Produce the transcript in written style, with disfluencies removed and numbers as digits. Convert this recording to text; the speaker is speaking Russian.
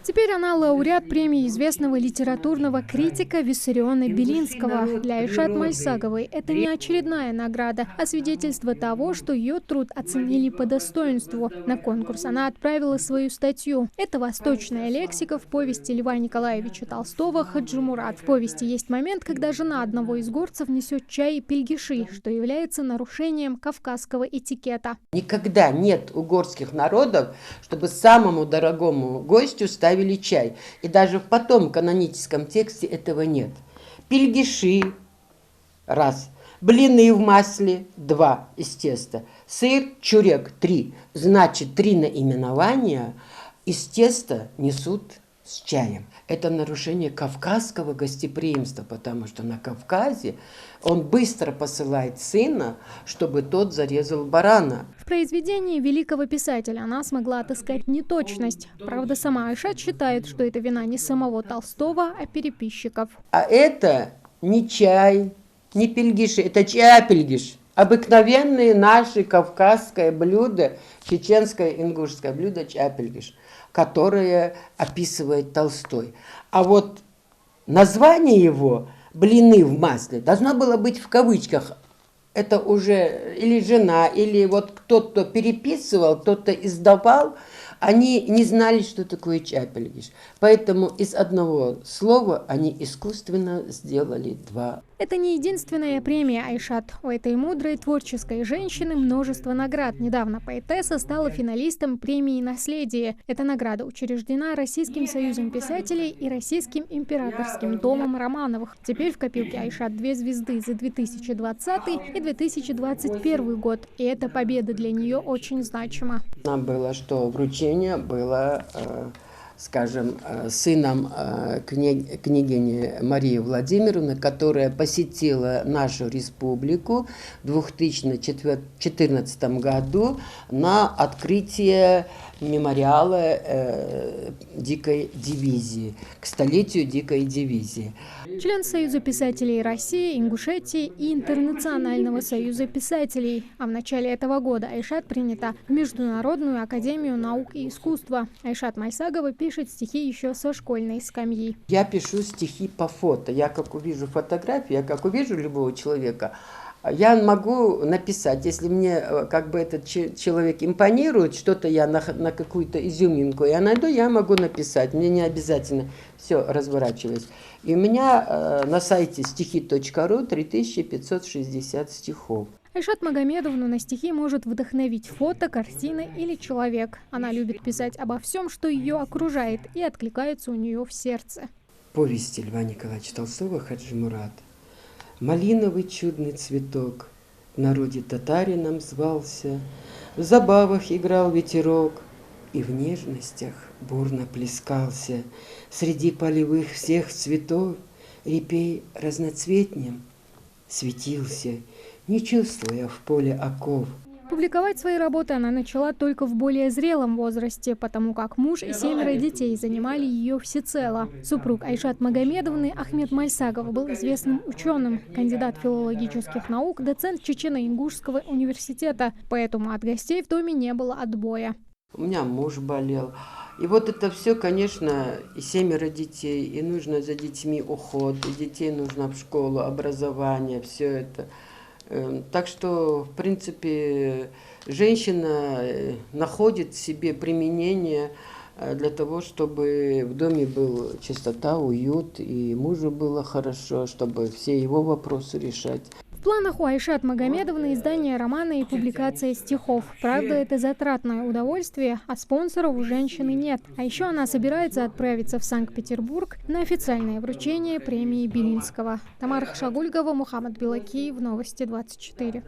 Теперь она лауреат премии известного литературного критика Виссариона Белинского. Для Айшат Мальсаговой это не очередная награда, а свидетельство того, что ее труд оценили по достоинству. На конкурс она отправила свою статью. Это восточная лексика в повести Льва Николаевича Толстого «Хаджи Мурат». В повести есть момент, когда жена одного из горцев несет чай и пельгиши, что является нарушением кавказского этикета. Никогда нет у горских народов, чтобы самому дорогому гостю ставили чай. И даже в потом каноническом тексте этого нет. Пельгиши – раз. Блины в масле – 2 из теста. Сыр, чурек – 3. Значит, 3 наименования из теста несут с чаем. Это нарушение кавказского гостеприимства, потому что на Кавказе он быстро посылает сына, чтобы тот зарезал барана. В произведении великого писателя она смогла отыскать неточность. Правда, сама Айшат считает, что это вина не самого Толстого, а переписчиков. А это не чай, не пельгиши, это чапельгиш. Обыкновенные наши кавказское блюдо, чеченское ингушское блюдо чапельгиш, которое описывает Толстой. А вот название его «блины в масле» должно было быть в кавычках. Это уже или жена, или вот кто-то переписывал, кто-то издавал, они не знали, что такое чапельгиш. Поэтому из одного слова они искусственно сделали 2. Это не единственная премия Айшат. У этой мудрой творческой женщины множество наград. Недавно поэтесса стала финалистом премии «Наследие». Эта награда учреждена Российским союзом писателей и Российским императорским домом Романовых. Теперь в копилке Айшат 2 звезды за 2020 и 2021 год. И эта победа для нее очень значима. Нам было, что вручение было, скажем, сыном княгини Марии Владимировны, которая посетила нашу республику в 2014 году на открытие мемориала Дикой дивизии, к столетию Дикой дивизии. Член Союза писателей России, Ингушетии и Интернационального союза писателей. А в начале этого года Айшат принята в Международную академию наук и искусства. Айшат Мальсагова пишет стихи еще со школьной скамьи. Я пишу стихи по фото. Я как увижу фотографию, я как увижу любого человека, я могу написать, если мне как бы этот человек импонирует, что-то я на какую-то изюминку я найду, я могу написать. Мне не обязательно все разворачивать. И у меня на сайте стихи.ру 3560 стихов. Айшат Магомедовну на стихи может вдохновить фото, картина или человек. Она любит писать обо всем, что ее окружает, и откликается у нее в сердце. Повести Льва Николаевича Толстого «Хаджи Мурат». Малиновый чудный цветок в народе татарином звался, в забавах играл ветерок и в нежностях бурно плескался. Среди полевых всех цветов репей разноцветнем светился, не чувствуя в поле оков. Публиковать свои работы она начала только в более зрелом возрасте, потому как муж и 7 детей занимали ее всецело. Супруг Айшат Магомедовны Ахмед Мальсагов был известным ученым, кандидат филологических наук, доцент Чечено-Ингушского университета, поэтому от гостей в доме не было отбоя. У меня муж болел. И вот это все, конечно, и 7 детей, и нужно за детьми уход, и детей нужно в школу, образование, все это. Так что, в принципе, женщина находит в себе применение для того, чтобы в доме была чистота, уют, и мужу было хорошо, чтобы все его вопросы решать. В планах у Айшат Магомедовны издание романа и публикация стихов. Правда, это затратное удовольствие, а спонсоров у женщины нет. А еще она собирается отправиться в Санкт-Петербург на официальное вручение премии Белинского. Тамара Хашагульгова, Мухаммад Белакиев, Новости 24.